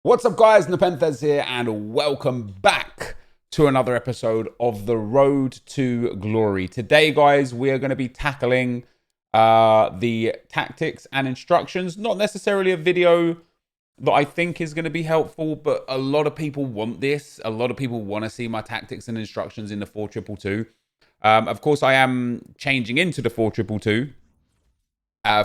What's up, guys? NepentheZ here, and welcome back to another episode of The Road to Glory. Today, guys, we are going to be tackling the tactics and instructions. Not necessarily a video that I think is going to be helpful, but a lot of people want this. A lot of people want to see my tactics and instructions in the 4-2-2. Of course, I am changing into the 4-2-2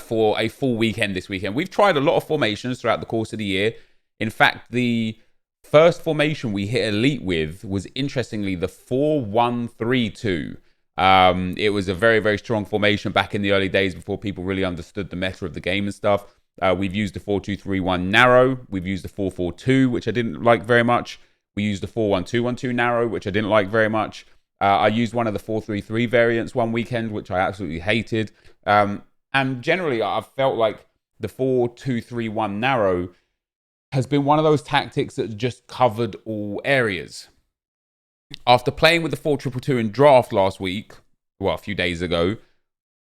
for a full weekend this weekend. We've tried a lot of formations throughout the course of the year. In fact, the first formation we hit elite with was, interestingly, the 4-1-3-2. It was a very, very strong formation back in the early days before people really understood the meta of the game and stuff. We've used the 4-2-3-1 narrow. We've used the 4-4-2, which I didn't like very much. We used the 4-1-2-1-2 narrow, which I didn't like very much. I used one of the 4-3-3 variants one weekend, which I absolutely hated. And generally, I felt like the 4-2-3-1 narrow has been one of those tactics that just covered all areas. After playing with the 4-2-2 in draft last week, well, a few days ago,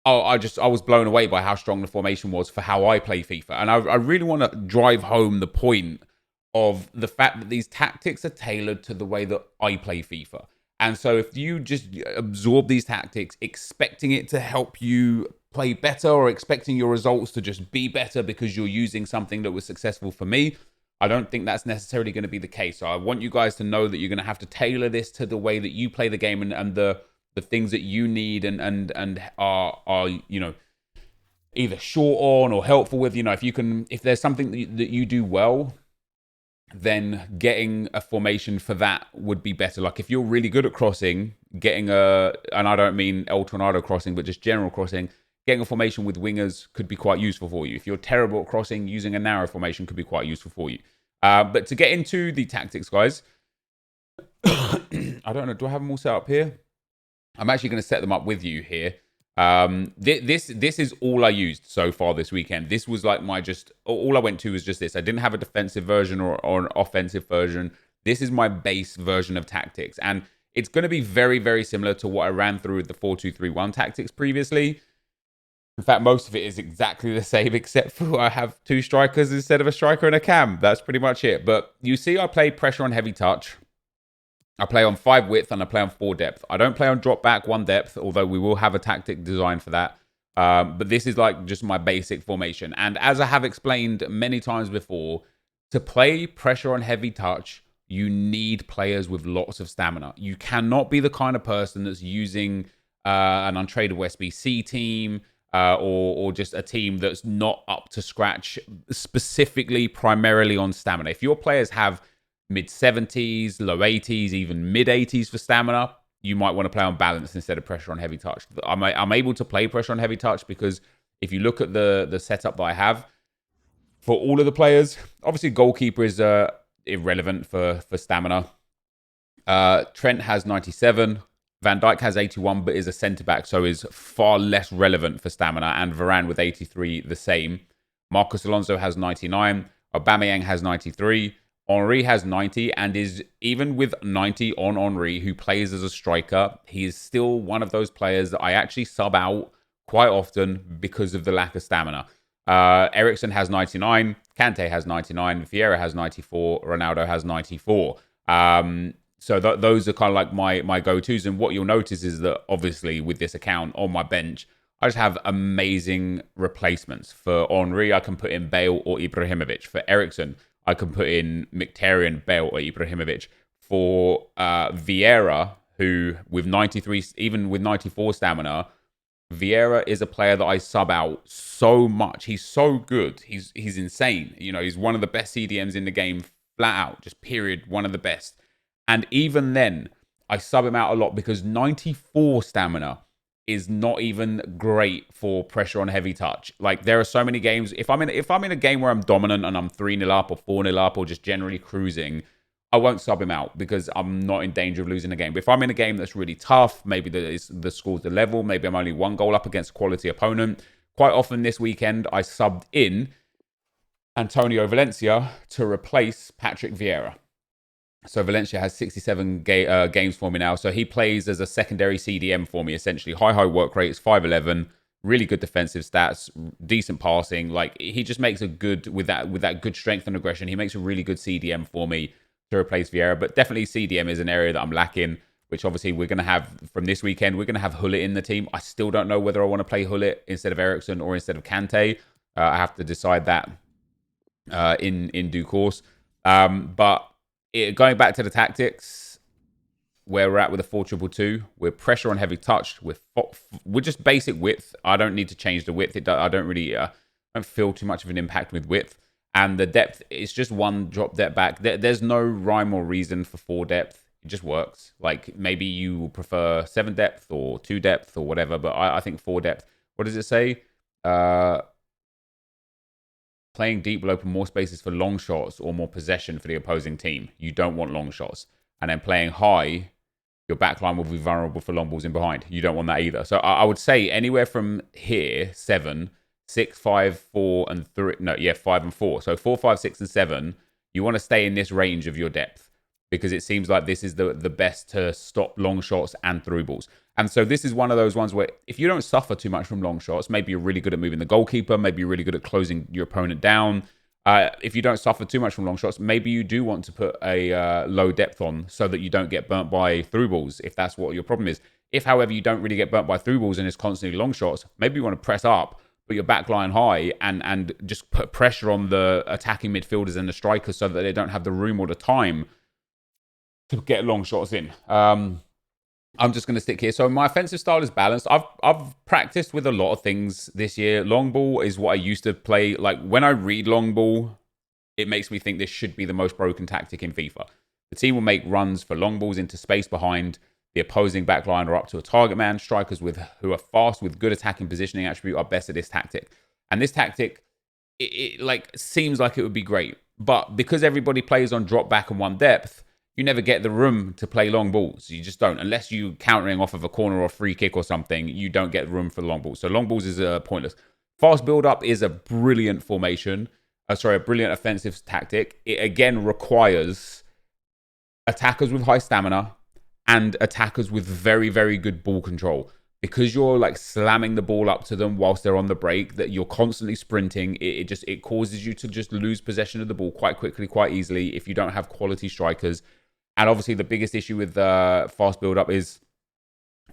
I was blown away by how strong the formation was for how I play FIFA. And I really want to drive home the point of the fact that these tactics are tailored to the way that I play FIFA. And so if you just absorb these tactics, expecting it to help you play better or expecting your results to just be better because you're using something that was successful for me, I don't think that's necessarily going to be the case. So I want you guys to know that you're going to have to tailor this to the way that you play the game and the things that you need and are you know, either short on or helpful with. You know, if there's something that you do well, then getting a formation for that would be better. Like if you're really good at crossing, and I don't mean El Tornado crossing, but just general crossing, getting a formation with wingers could be quite useful for you. If you're terrible at crossing, using a narrow formation could be quite useful for you. But to get into the tactics, guys, I don't know. Do I have them all set up here? I'm actually going to set them up with you here. This is all I used so far this weekend. This was like all I went to was just this. I didn't have a defensive version or an offensive version. This is my base version of tactics. And it's going to be very, very similar to what I ran through with the 4-2-3-1 tactics previously. In fact, most of it is exactly the same, except for I have two strikers instead of a striker and a cam. That's pretty much it. But you see, I play pressure on heavy touch. I play on 5 width and I play on 4 depth. I don't play on drop back 1 depth, although we will have a tactic designed for that. But this is like just my basic formation. And as I have explained many times before, to play pressure on heavy touch, you need players with lots of stamina. You cannot be the kind of person that's using an untradeable SBC team, or just a team that's not up to scratch, specifically primarily on stamina. If your players have mid-70s, low 80s, even mid-80s for stamina, you might want to play on balance instead of pressure on heavy touch. I'm able to play pressure on heavy touch because if you look at the setup that I have for all of the players, obviously goalkeeper is irrelevant for stamina. Trent has 97. Van Dijk has 81, but is a centre-back, so is far less relevant for stamina. And Varane with 83, the same. Marcos Alonso has 99. Aubameyang has 93. Henry has 90, and is, even with 90 on Henry, who plays as a striker, he is still one of those players that I actually sub out quite often because of the lack of stamina. Eriksen has 99. Kante has 99. Vieira has 94. Ronaldo has 94. So those are kind of like my go-tos. And what you'll notice is that, obviously, with this account on my bench, I just have amazing replacements. For Henry, I can put in Bale or Ibrahimovic. For Eriksen, I can put in Mkhitaryan, Bale or Ibrahimovic. For Vieira, who with 93, even with 94 stamina, Vieira is a player that I sub out so much. He's so good. He's insane. You know, he's one of the best CDMs in the game, flat out, just period, one of the best. And even then, I sub him out a lot because 94 stamina is not even great for pressure on heavy touch. Like, there are so many games. If I'm in a game where I'm dominant and I'm 3-0 up or 4-0 up or just generally cruising, I won't sub him out because I'm not in danger of losing the game. But if I'm in a game that's really tough, maybe the score's the level, maybe I'm only 1 goal up against a quality opponent. Quite often this weekend, I subbed in Antonio Valencia to replace Patrick Vieira. So Valencia has 67 games for me now. So he plays as a secondary CDM for me, essentially. High work rate is 5'11", really good defensive stats, decent passing. Like he just makes a good with that good strength and aggression. He makes a really good CDM for me to replace Vieira. But definitely CDM is an area that I'm lacking, which obviously we're going to have from this weekend. We're going to have Hullet in the team. I still don't know whether I want to play Hullet instead of Eriksen or instead of Kante. I have to decide that in due course. But going back to the tactics, where we're at with a 4-2-2, we're pressure on heavy touch. We're just basic width. I don't need to change the width. I don't feel too much of an impact with width. And the depth, it's just one drop depth back. There's no rhyme or reason for 4 depth. It just works. Like maybe you prefer 7 depth or 2 depth or whatever, but I think 4 depth. What does it say? Playing deep will open more spaces for long shots or more possession for the opposing team. You don't want long shots. And then playing high, your backline will be vulnerable for long balls in behind. You don't want that either. So I would say anywhere from here, 7, 6, 5, 4, and 3. No, yeah, 5 and 4. So 4, 5, 6, and 7, you want to stay in this range of your depth because it seems like this is the best to stop long shots and through balls. And so this is one of those ones where if you don't suffer too much from long shots, maybe you're really good at moving the goalkeeper, maybe you're really good at closing your opponent down. If you don't suffer too much from long shots, maybe you do want to put a low depth on so that you don't get burnt by through balls, if that's what your problem is. If, however, you don't really get burnt by through balls and it's constantly long shots, maybe you want to press up, put your back line high, and just put pressure on the attacking midfielders and the strikers so that they don't have the room or the time to get long shots in. I'm just going to stick here. So my offensive style is balanced. I've practiced with a lot of things this year. Long ball is what I used to play. Like when I read long ball, it makes me think this should be the most broken tactic in FIFA. The team will make runs for long balls into space behind the opposing backline or up to a target man. Strikers who are fast with good attacking positioning attribute are best at this tactic. And this tactic, it like seems like it would be great. But because everybody plays on drop back and 1 depth, you never get the room to play long balls. You just don't. Unless you countering off of a corner or a free kick or something, you don't get room for the long balls. So long balls is pointless. Fast build-up is a brilliant formation. A brilliant offensive tactic. It again requires attackers with high stamina and attackers with very, very good ball control. Because you're like slamming the ball up to them whilst they're on the break, that you're constantly sprinting, it causes you to just lose possession of the ball quite quickly, quite easily if you don't have quality strikers. And obviously the biggest issue with fast build-up is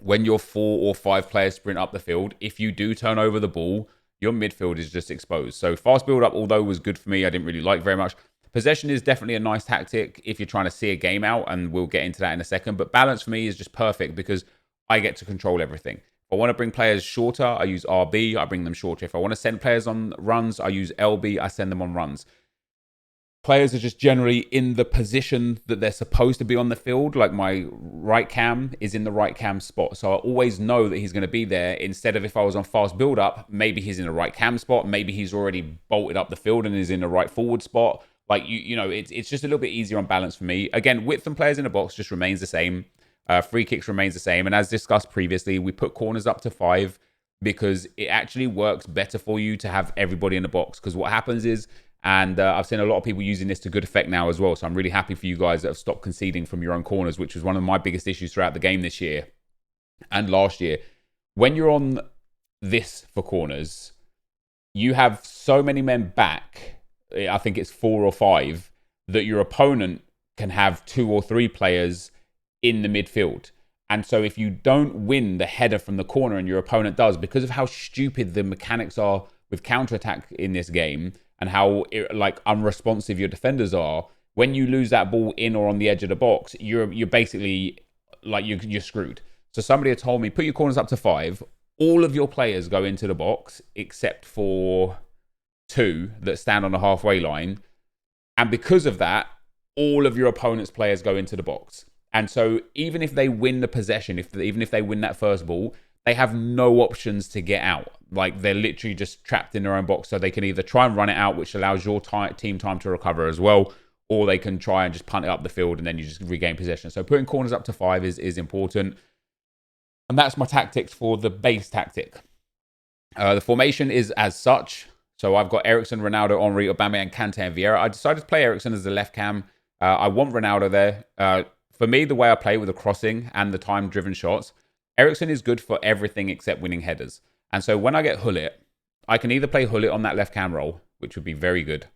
when your 4 or 5 players sprint up the field, if you do turn over the ball, your midfield is just exposed. So fast build-up, although was good for me, I didn't really like very much. Possession is definitely a nice tactic if you're trying to see a game out, and we'll get into that in a second. But balance for me is just perfect because I get to control everything. If I want to bring players shorter, I use RB, I bring them shorter. If I want to send players on runs, I use LB, I send them on runs. Players are just generally in the position that they're supposed to be on the field. Like my right cam is in the right cam spot. So I always know that he's going to be there. Instead of if I was on fast build up, maybe he's in the right cam spot. Maybe he's already bolted up the field and is in the right forward spot. Like, you know, it's just a little bit easier on balance for me. Again, width and players in the box just remains the same. Free kicks remains the same. And as discussed previously, we put corners up to 5 because it actually works better for you to have everybody in the box. Because what happens is, and I've seen a lot of people using this to good effect now as well. So I'm really happy for you guys that have stopped conceding from your own corners, which was one of my biggest issues throughout the game this year and last year. When you're on this for corners, you have so many men back, I think it's 4 or 5, that your opponent can have 2 or 3 players in the midfield. And so if you don't win the header from the corner and your opponent does, because of how stupid the mechanics are with counterattack in this game and how like unresponsive your defenders are, when you lose that ball in or on the edge of the box, you're basically like you're screwed. So somebody had told me, put your corners up to 5. All of your players go into the box except for 2 that stand on the halfway line. And because of that, all of your opponent's players go into the box. And so even if they win the possession, even if they win that first ball, they have no options to get out. Like they're literally just trapped in their own box. So they can either try and run it out, which allows your team time to recover as well, or they can try and just punt it up the field and then you just regain possession. So putting corners up to 5 is important. And that's my tactics for the base tactic. The formation is as such. So I've got Eriksen, Ronaldo, Henry, Aubameyang, Kante, and Vieira. I decided to play Eriksen as the left cam. I want Ronaldo there. For me, the way I play with the crossing and the time-driven shots, Eriksen is good for everything except winning headers. And so when I get Hullet, I can either play Hullet on that left cam role, which would be very good,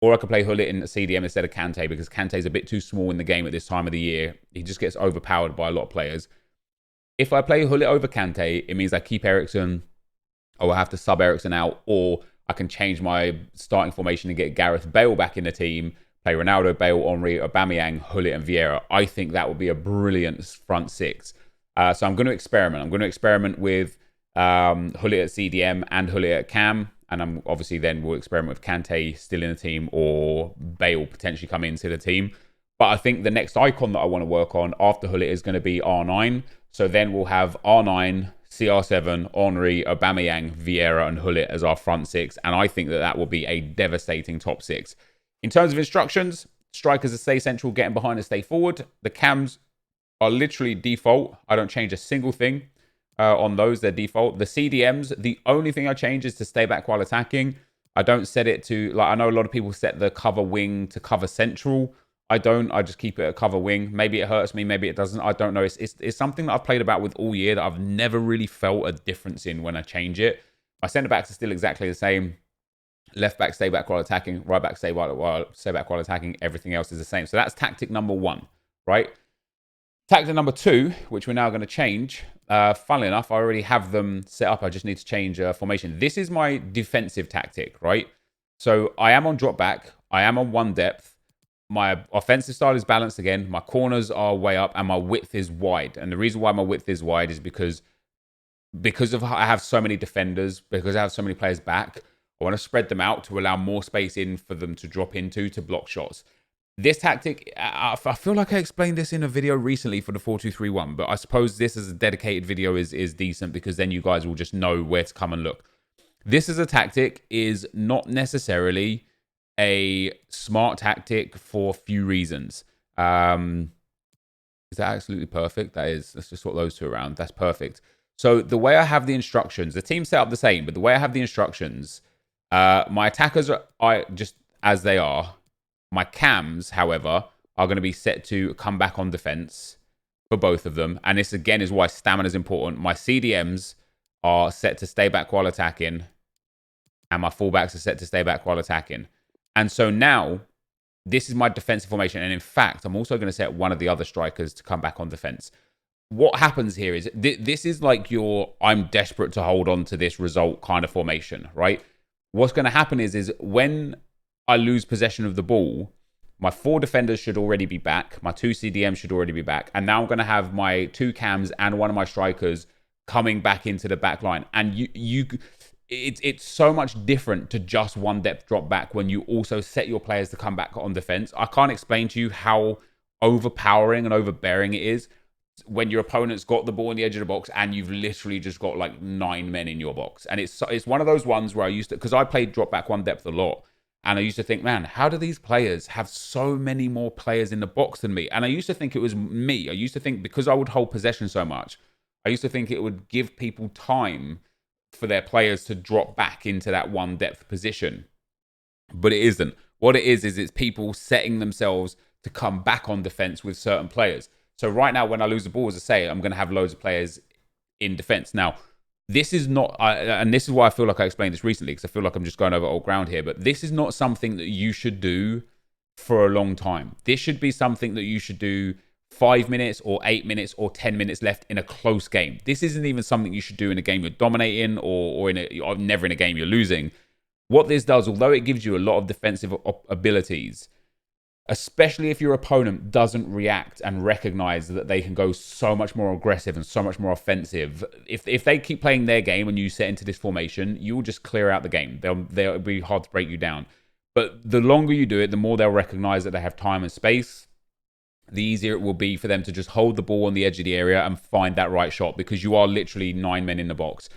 or I could play Hullet in CDM instead of Kante, because Kante's a bit too small in the game at this time of the year. He just gets overpowered by a lot of players. If I play Hullet over Kante, it means I keep Eriksen, or I have to sub Eriksen out, or I can change my starting formation and get Gareth Bale back in the team, play Ronaldo, Bale, Henry, Aubameyang, Hullet, and Vieira. I think that would be a brilliant front six. So I'm going to experiment. I'm going to experiment with Hullet at CDM and Hullet at Cam. And I'm obviously then we'll experiment with Kante still in the team, or Bale potentially come into the team. But I think the next icon that I want to work on after Hullet is going to be R9. So then we'll have R9, CR7, Henry, Aubameyang, Vieira, and Hullet as our front six. And I think that will be a devastating top six. In terms of instructions, strikers are stay central, getting behind and stay forward. The cams are literally default. I don't change a single thing on those. They're default. The CDMs, the only thing I change is to stay back while attacking. I don't set it to, like, I know a lot of people set the cover wing to cover central. I don't. I just keep it a cover wing. Maybe it hurts me. Maybe it doesn't. I don't know. It's something that I've played about with all year that I've never really felt a difference in when I change it. My centre backs are still exactly the same. Left back, stay back while attacking. Right back, stay back while attacking. Everything else is the same. So that's tactic number one, right? Tactic number two, which we're now going to change. Funnily enough, I already have them set up. I just need to change formation. This is my defensive tactic, right? So I am on drop back. I am on one depth. My offensive style is balanced again. My corners are way up and my width is wide. And the reason why my width is wide is because of how I have so many defenders, because I have so many players back. I want to spread them out to allow more space in for them to drop into to block shots. This tactic, I feel like I explained this in a video recently for the 4-2-3-1, but I suppose this as a dedicated video is decent because then you guys will just know where to come and look. This as a tactic is not necessarily a smart tactic for a few reasons. Is that absolutely perfect? That is. Let's just swap those two around. That's perfect. So the way I have the instructions, the team set up the same, but the way I have the instructions, my attackers are just as they are. My cams, however, are going to be set to come back on defense for both of them. And this, again, is why stamina is important. My CDMs are set to stay back while attacking. And my fullbacks are set to stay back while attacking. And so now, this is my defensive formation. And in fact, I'm also going to set one of the other strikers to come back on defense. What happens here is, this is like your, I'm desperate to hold on to this result kind of formation, right? What's going to happen is when I lose possession of the ball, my 4 defenders should already be back. My 2 CDMs should already be back. And now I'm going to have my 2 cams and one of my strikers coming back into the back line. And it's so much different to just one depth drop back when you also set your players to come back on defense. I can't explain to you how overpowering and overbearing it is when your opponent's got the ball in the edge of the box and you've literally just got like 9 men in your box. And it's one of those ones where I used to, because I played drop back one depth a lot, and I used to think, man, how do these players have so many more players in the box than me? And I used to think it was me. I used to think, because I would hold possession so much, I used to think it would give people time for their players to drop back into that one depth position. But it isn't. What it is it's people setting themselves to come back on defense with certain players. So right now, when I lose the ball, as I say, I'm going to have loads of players in defense. Now, this is not, and this is why I feel like I explained this recently, because I feel like I'm just going over old ground here, but this is not something that you should do for a long time. This should be something that you should do 5 minutes or 8 minutes or 10 minutes left in a close game. This isn't even something you should do in a game you're dominating or never in a game you're losing. What this does, although it gives you a lot of defensive abilities, especially if your opponent doesn't react and recognize that they can go so much more aggressive and so much more offensive. If they keep playing their game and you set into this formation, you will just clear out the game. They'll be hard to break you down. But the longer you do it, the more they'll recognize that they have time and space. The easier it will be for them to just hold the ball on the edge of the area and find that right shot, because you are literally 9 men in the box.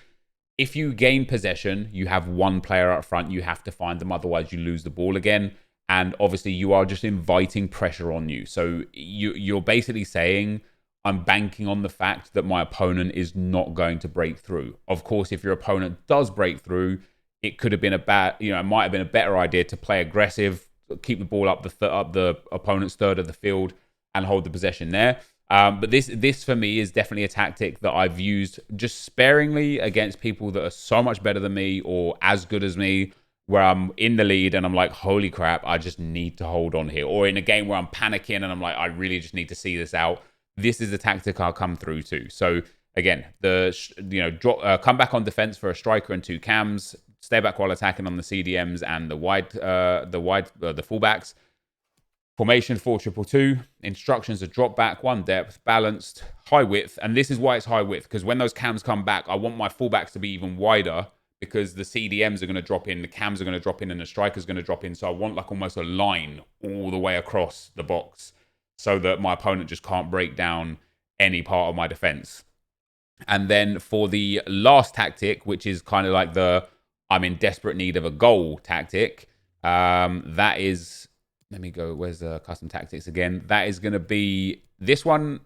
If you gain possession, you have one player up front, you have to find them, otherwise you lose the ball again. And obviously, you are just inviting pressure on you. So you're basically saying, I'm banking on the fact that my opponent is not going to break through. Of course, if your opponent does break through, it could have been it might have been a better idea to play aggressive, keep the ball up the opponent's third of the field and hold the possession there. But this for me is definitely a tactic that I've used just sparingly against people that are so much better than me or as good as me, where I'm in the lead and I'm like, holy crap, I just need to hold on here. Or in a game where I'm panicking and I'm like, I really just need to see this out. This is the tactic I'll come through to. So again, come back on defense for a striker and 2 cams, stay back while attacking on the CDMs and the fullbacks. Formation 4-2-2. Instructions are drop back, 1 depth, balanced, high width. And this is why it's high width, because when those cams come back, I want my fullbacks to be even wider because the CDMs are going to drop in, the cams are going to drop in, and the striker's going to drop in. So I want like almost a line all the way across the box so that my opponent just can't break down any part of my defense. And then for the last tactic, which is kind of like the I'm in desperate need of a goal tactic, that is... Let me go, where's the custom tactics again? That is going to be this one.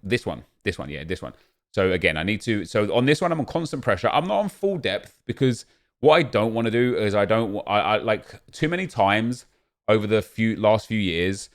So again, so on this one, I'm on constant pressure. I'm not on full depth because what I don't want to do is I like too many times over the last few years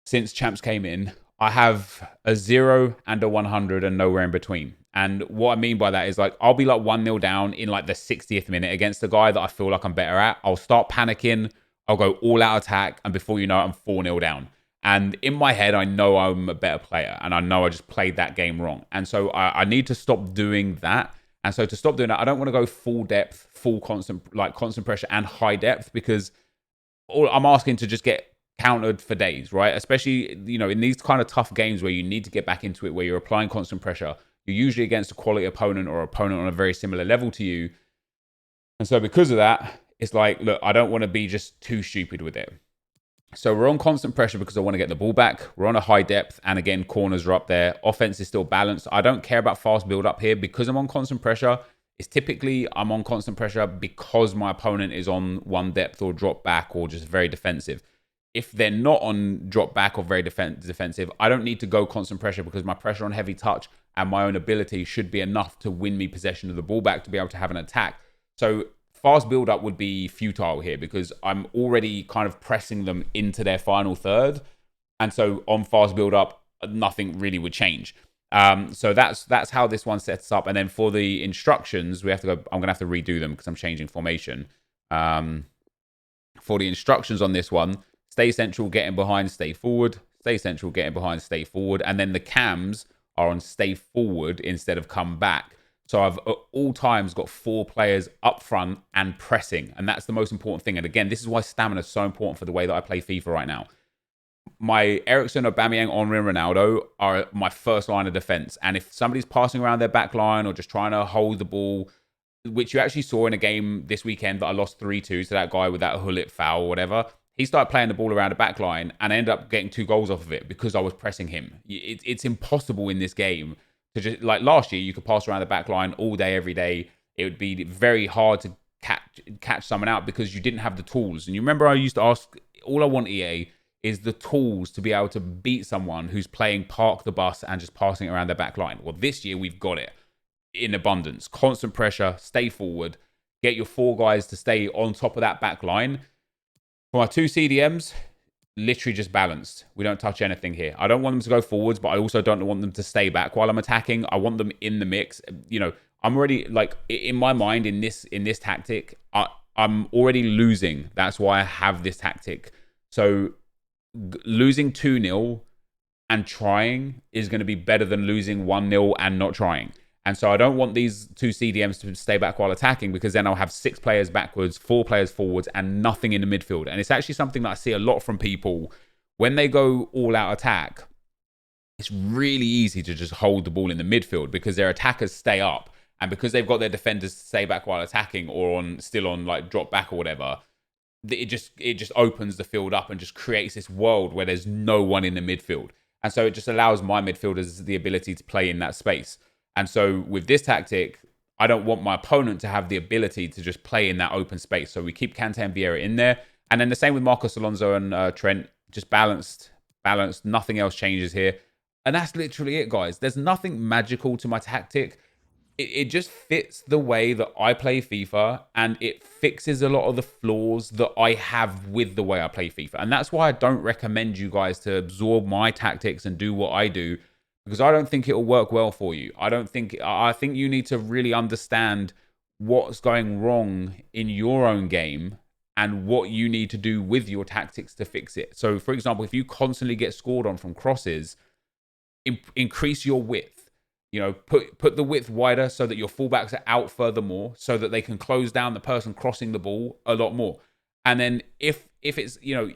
since champs came in, I have a 0 and a 100 and nowhere in between. And what I mean by that is like, I'll be like 1-0 down in like the 60th minute against a guy that I feel like I'm better at. I'll start panicking. I'll go all out attack, and before you know it, I'm 4-0 down. And in my head, I know I'm a better player, and I know I just played that game wrong. And so I need to stop doing that. And so to stop doing that, I don't want to go full depth, full constant pressure and high depth, because I'm asking to just get countered for days, right? Especially, in these kind of tough games where you need to get back into it, where you're applying constant pressure. You're usually against a quality opponent or opponent on a very similar level to you. And so because of that, it's like, look, I don't want to be just too stupid with it. So we're on constant pressure because I want to get the ball back. We're on a high depth. And again, corners are up there. Offense is still balanced. I don't care about fast build up here because I'm on constant pressure. It's typically I'm on constant pressure because my opponent is on 1 depth or drop back or just very defensive. If they're not on drop back or very defensive, I don't need to go constant pressure because my pressure on heavy touch and my own ability should be enough to win me possession of the ball back to be able to have an attack. So fast build-up would be futile here because I'm already kind of pressing them into their final third. And so on fast build-up, nothing really would change. So that's how this one sets up. And then for the instructions, I'm going to have to redo them because I'm changing formation. For the instructions on this one, stay central, getting behind, stay forward. Stay central, getting behind, stay forward. And then the cams are on stay forward instead of come back. So I've at all times got 4 players up front and pressing. And that's the most important thing. And again, this is why stamina is so important for the way that I play FIFA right now. My Eriksen, Aubameyang, Henry, and Ronaldo are my first line of defense. And if somebody's passing around their back line or just trying to hold the ball, which you actually saw in a game this weekend that I lost 3-2 to that guy with that Hullet foul or whatever, he started playing the ball around the back line and ended up getting 2 goals off of it because I was pressing him. It's impossible in this game to just, like last year, you could pass around the back line all day, every day. It would be very hard to catch someone out because you didn't have the tools. And you remember I used to ask, all I want, EA, is the tools to be able to beat someone who's playing park the bus and just passing around their back line. Well, this year we've got it in abundance. Constant pressure, stay forward, get your 4 guys to stay on top of that back line. For my 2 CDMs, literally just balanced. We don't touch anything here. I don't want them to go forwards, but I also don't want them to stay back while I'm attacking. I want them in the mix. I'm already, like, in my mind, in this tactic, I'm already losing. That's why I have this tactic. So losing 2-0 and trying is going to be better than losing 1-0 and not trying. And so I don't want these 2 CDMs to stay back while attacking because then I'll have 6 players backwards, 4 players forwards, and nothing in the midfield. And it's actually something that I see a lot from people. When they go all-out attack, it's really easy to just hold the ball in the midfield because their attackers stay up. And because they've got their defenders to stay back while attacking or still on like drop back or whatever, it just opens the field up and just creates this world where there's no one in the midfield. And so it just allows my midfielders the ability to play in that space. And so with this tactic, I don't want my opponent to have the ability to just play in that open space. So we keep Kante and Vieira in there. And then the same with Marcos Alonso and Trent, just balanced. Nothing else changes here. And that's literally it, guys. There's nothing magical to my tactic. It just fits the way that I play FIFA, and it fixes a lot of the flaws that I have with the way I play FIFA. And that's why I don't recommend you guys to absorb my tactics and do what I do, because I don't think it'll work well for you. I think you need to really understand what's going wrong in your own game and what you need to do with your tactics to fix it. So, for example, if you constantly get scored on from crosses, increase your width. You know, put the width wider so that your fullbacks are out furthermore, so that they can close down the person crossing the ball a lot more. And then if it's, you know,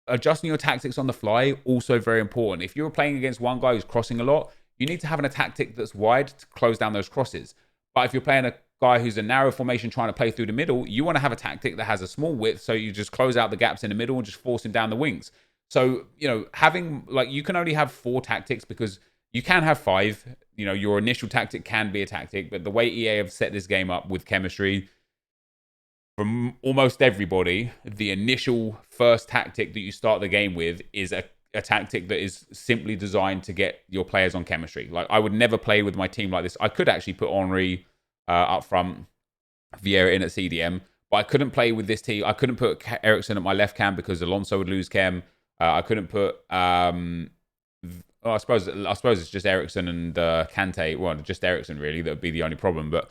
adjusting your tactics on the fly, also very important. If you're playing against one guy who's crossing a lot, you need to have a tactic that's wide to close down those crosses. But if you're playing a guy who's a narrow formation trying to play through the middle, you want to have a tactic that has a small width, so you just close out the gaps in the middle and just force him down the wings. So, you know, having, like, you can only have 4 tactics, because you can have 5. You know, your initial tactic can be a tactic, but the way EA have set this game up with chemistry, from almost everybody, the initial first tactic that you start the game with is a tactic that is simply designed to get your players on chemistry. Like, I would never play with my team like this. I could actually put Henry up front, Vieira in at CDM, but I couldn't play with this team. I couldn't put Eriksen at my left cam because Alonso would lose chem. I couldn't put I suppose it's just Eriksen and Kante. Well, just Eriksen really. That would be the only problem. But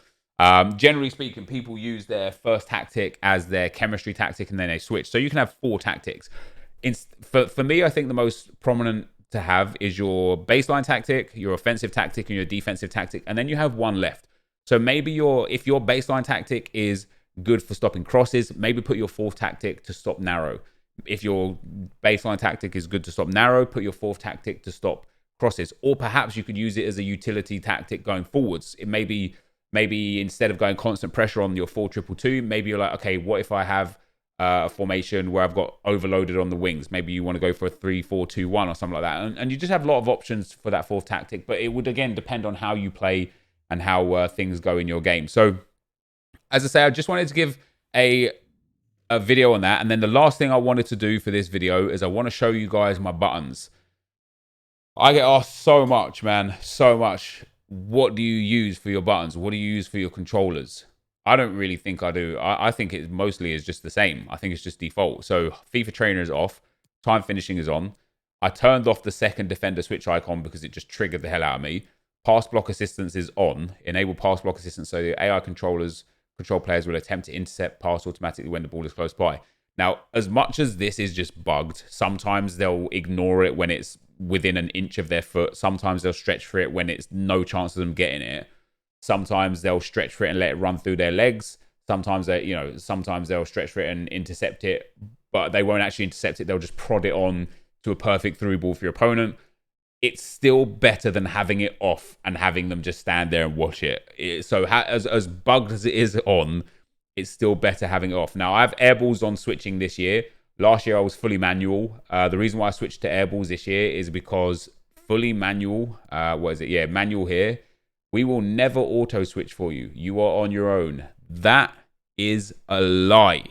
generally speaking, people use their first tactic as their chemistry tactic, and then they switch. So you can have 4 tactics. For me, I think the most prominent to have is your baseline tactic, your offensive tactic, and your defensive tactic, and then you have 1 left. So maybe if your baseline tactic is good for stopping crosses, maybe put your 4th tactic to stop narrow. If your baseline tactic is good to stop narrow, put your 4th tactic to stop crosses. Or perhaps you could use it as a utility tactic going forwards. It maybe instead of going constant pressure on your 4-2-2, maybe you're like, okay, what if I have a formation where I've got overloaded on the wings? Maybe you want to go for a 3-4-2-1 or something like that. And you just have a lot of options for that 4th tactic. But it would, again, depend on how you play and how things go in your game. So, as I say, I just wanted to give a video on that. And then the last thing I wanted to do for this video is I want to show you guys my buttons. I get asked so much, man, so much. What do you use for your buttons? What do you use for your controllers? I don't really think I do. I think it mostly is just the same. I think it's just default. So FIFA Trainer is off. Time finishing is on. I turned off the second defender switch icon because it just triggered the hell out of me. Pass block assistance is on. Enable pass block assistance so the AI control players will attempt to intercept pass automatically when the ball is close by. Now, as much as this is just bugged, sometimes they'll ignore it when it's within an inch of their foot. Sometimes they'll stretch for it when it's no chance of them getting it. Sometimes they'll stretch for it and let it run through their legs. Sometimes they'll stretch for it and intercept it, but they won't actually intercept it. They'll just prod it on to a perfect through ball for your opponent. It's still better than having it off and having them just stand there and watch it. So as bugged as it is on, it's still better having it off. Now, I have airballs on switching this year. Last year, I was fully manual. The reason why I switched to airballs this year is because fully manual, manual here, we will never auto switch for you. You are on your own. That is a lie.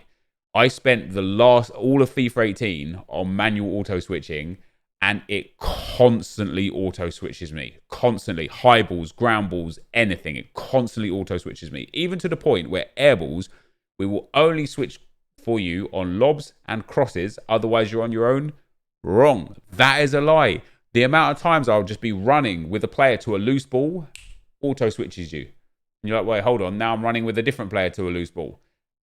I spent all of FIFA 18 on manual auto switching, and it constantly auto switches me. Constantly. High balls, ground balls, anything. It constantly auto switches me. Even to the point where air balls, we will only switch for you on lobs and crosses. Otherwise, you're on your own. Wrong. That is a lie. The amount of times I'll just be running with a player to a loose ball, auto switches you. And you're like, wait, hold on. Now I'm running with a different player to a loose ball.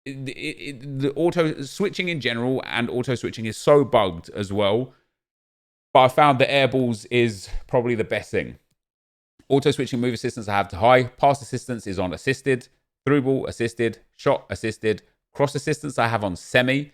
The auto switching in general and auto switching is so bugged as well. But I found that airballs is probably the best thing. Auto switching move assistance I have to high. Pass assistance is on assisted. Through ball assisted. Shot assisted. Cross assistance I have on semi.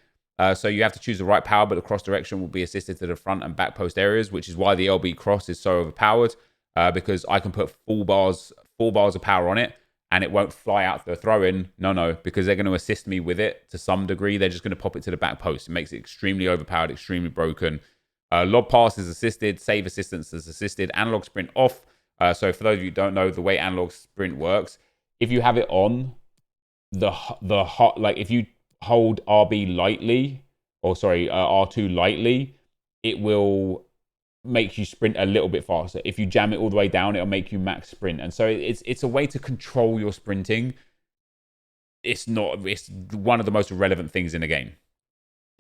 So you have to choose the right power, but the cross direction will be assisted to the front and back post areas, which is why the LB cross is so overpowered. Because I can put full bars of power on it, and it won't fly out the throw-in. No, because they're going to assist me with it to some degree. They're just going to pop it to the back post. It makes it extremely overpowered, extremely broken. Lob pass is assisted, save assistance is assisted, analog sprint off. So for those of you who don't know the way analog sprint works, if you have it on, if you hold R2 lightly, it will make you sprint a little bit faster. If you jam it all the way down, it'll make you max sprint. And so it's a way to control your sprinting. It's one of the most relevant things in the game.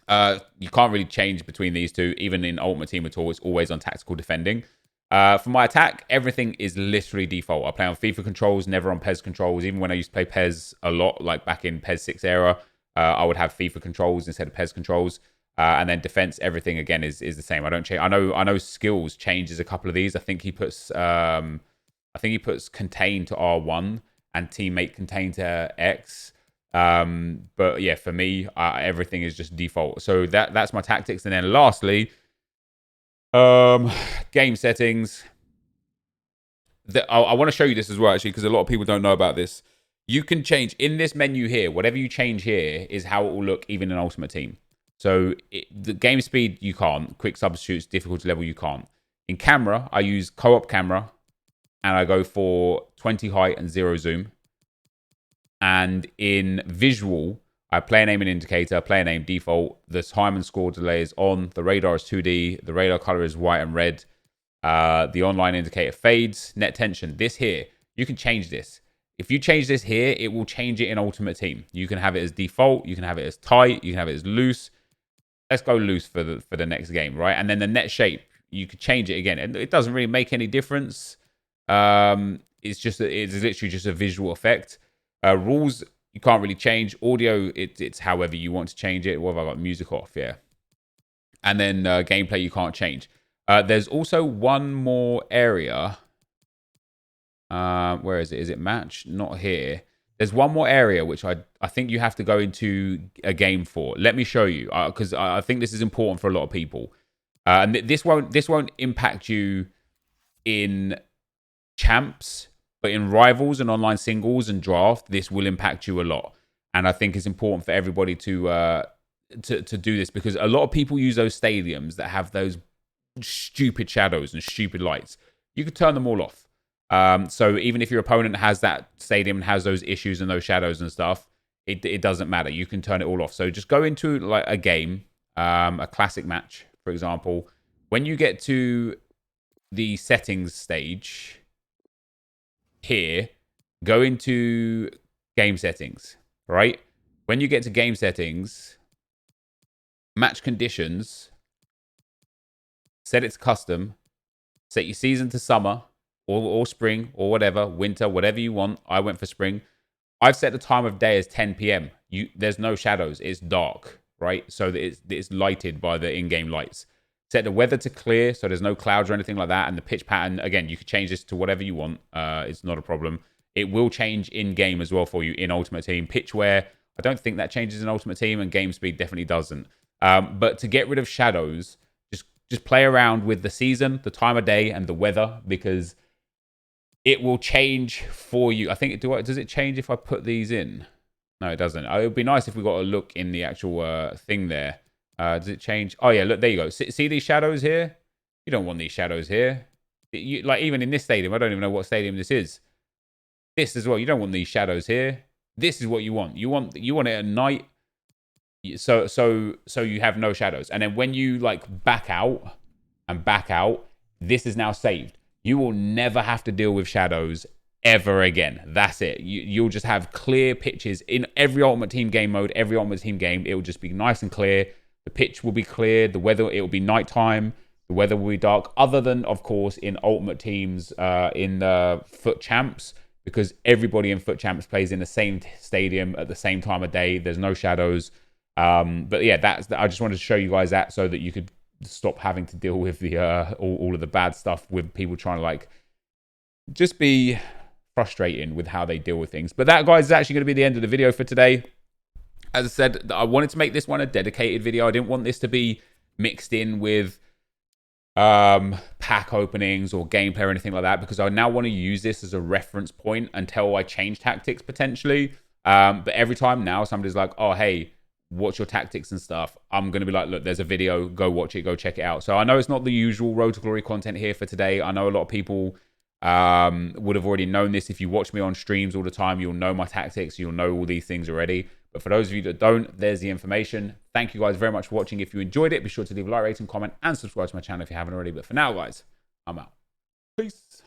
You can't really change between these two. Even in Ultimate Team at all, it's always on tactical defending. For my attack, everything is literally default. I play on FIFA controls, never on PES controls. Even when I used to play PES a lot, like back in PES 6 era, I would have FIFA controls instead of PES controls. And then defense, everything again is the same. I don't change. I know skills changes a couple of these. I think he puts contain to R1 and teammate contain to X. But yeah, for me, everything is just default. So that's my tactics. And then lastly, game settings. I want to show you this as well, actually, because a lot of people don't know about this. You can change in this menu here. Whatever you change here is how it will look even in Ultimate Team. So the game speed, you can't. Quick substitutes, difficulty level, you can't. In camera, I use co-op camera, and I go for 20 height and 0 zoom. And in visual, I player name and indicator, player name default. The time and score delay is on. The radar is 2D. The radar color is white and red. The online indicator fades. Net tension. This here, you can change this. If you change this here, it will change it in Ultimate Team. You can have it as default. You can have it as tight. You can have it as loose. Let's go loose for the next game, right? And then the net shape, you could change it again. It doesn't really make any difference. It's literally just a visual effect. Rules, you can't really change. Audio, it's however you want to change it. What have I got? Music off, yeah. And then gameplay, you can't change. There's also one more area. Where is it? Is it match? Not here. There's one more area which I think you have to go into a game for. Let me show you, because I think this is important for a lot of people. And this won't impact you in champs, but in rivals and online singles and draft, this will impact you a lot. And I think it's important for everybody to do this, because a lot of people use those stadiums that have those stupid shadows and stupid lights. You could turn them all off. So even if your opponent has that stadium and has those issues and those shadows and stuff, it doesn't matter. You can turn it all off. So just go into like a game, a classic match, for example. When you get to the settings stage here, go into game settings, right? When you get to game settings, match conditions, set it to custom, set your season to summer, or spring, or whatever, winter, whatever you want. I went for spring. I've set the time of day as 10 p.m. There's no shadows. It's dark, right? So it's lighted by the in-game lights. Set the weather to clear, so there's no clouds or anything like that. And the pitch pattern, again, you can change this to whatever you want. It's not a problem. It will change in-game as well for you in Ultimate Team. Pitch wear, I don't think that changes in Ultimate Team, and game speed definitely doesn't. But to get rid of shadows, just play around with the season, the time of day, and the weather, because it will change for you. I think, does it change if I put these in? No, it doesn't. It would be nice if we got a look in the actual thing there. Does it change? Oh, yeah, look, there you go. See these shadows here? You don't want these shadows here. Like, even in this stadium, I don't even know what stadium this is. This as well, you don't want these shadows here. This is what you want. You want it at night, so you have no shadows. And then when you, like, back out, this is now saved. You will never have to deal with shadows ever again. That's it. You'll just have clear pitches in every Ultimate Team game mode, every Ultimate Team game. It will just be nice and clear. The pitch will be clear. The weather, it will be nighttime. The weather will be dark, other than, of course, in Ultimate Teams, in the Foot Champs, because everybody in Foot Champs plays in the same stadium at the same time of day. There's no shadows. But yeah, I just wanted to show you guys that so that you could stop having to deal with the all of the bad stuff with people trying to, like, just be frustrating with how they deal with things. But that, guys, is actually going to be the end of the video for today. As I said, I wanted to make this one a dedicated video. I didn't want this to be mixed in with pack openings or gameplay or anything like that, because I now want to use this as a reference point until I change tactics potentially. But every time now somebody's like, oh, hey, what's your tactics and stuff, I'm going to be like, look, there's a video, go watch it, go check it out. So I know it's not the usual Road to Glory content here for today. I know a lot of people would have already known this. If you watch me on streams all the time, you'll know my tactics, you'll know all these things already. But for those of you that don't, there's the information. Thank you guys very much for watching. If you enjoyed it, be sure to leave a like, rating, comment, and subscribe to my channel if you haven't already. But for now, guys, I'm out. Peace.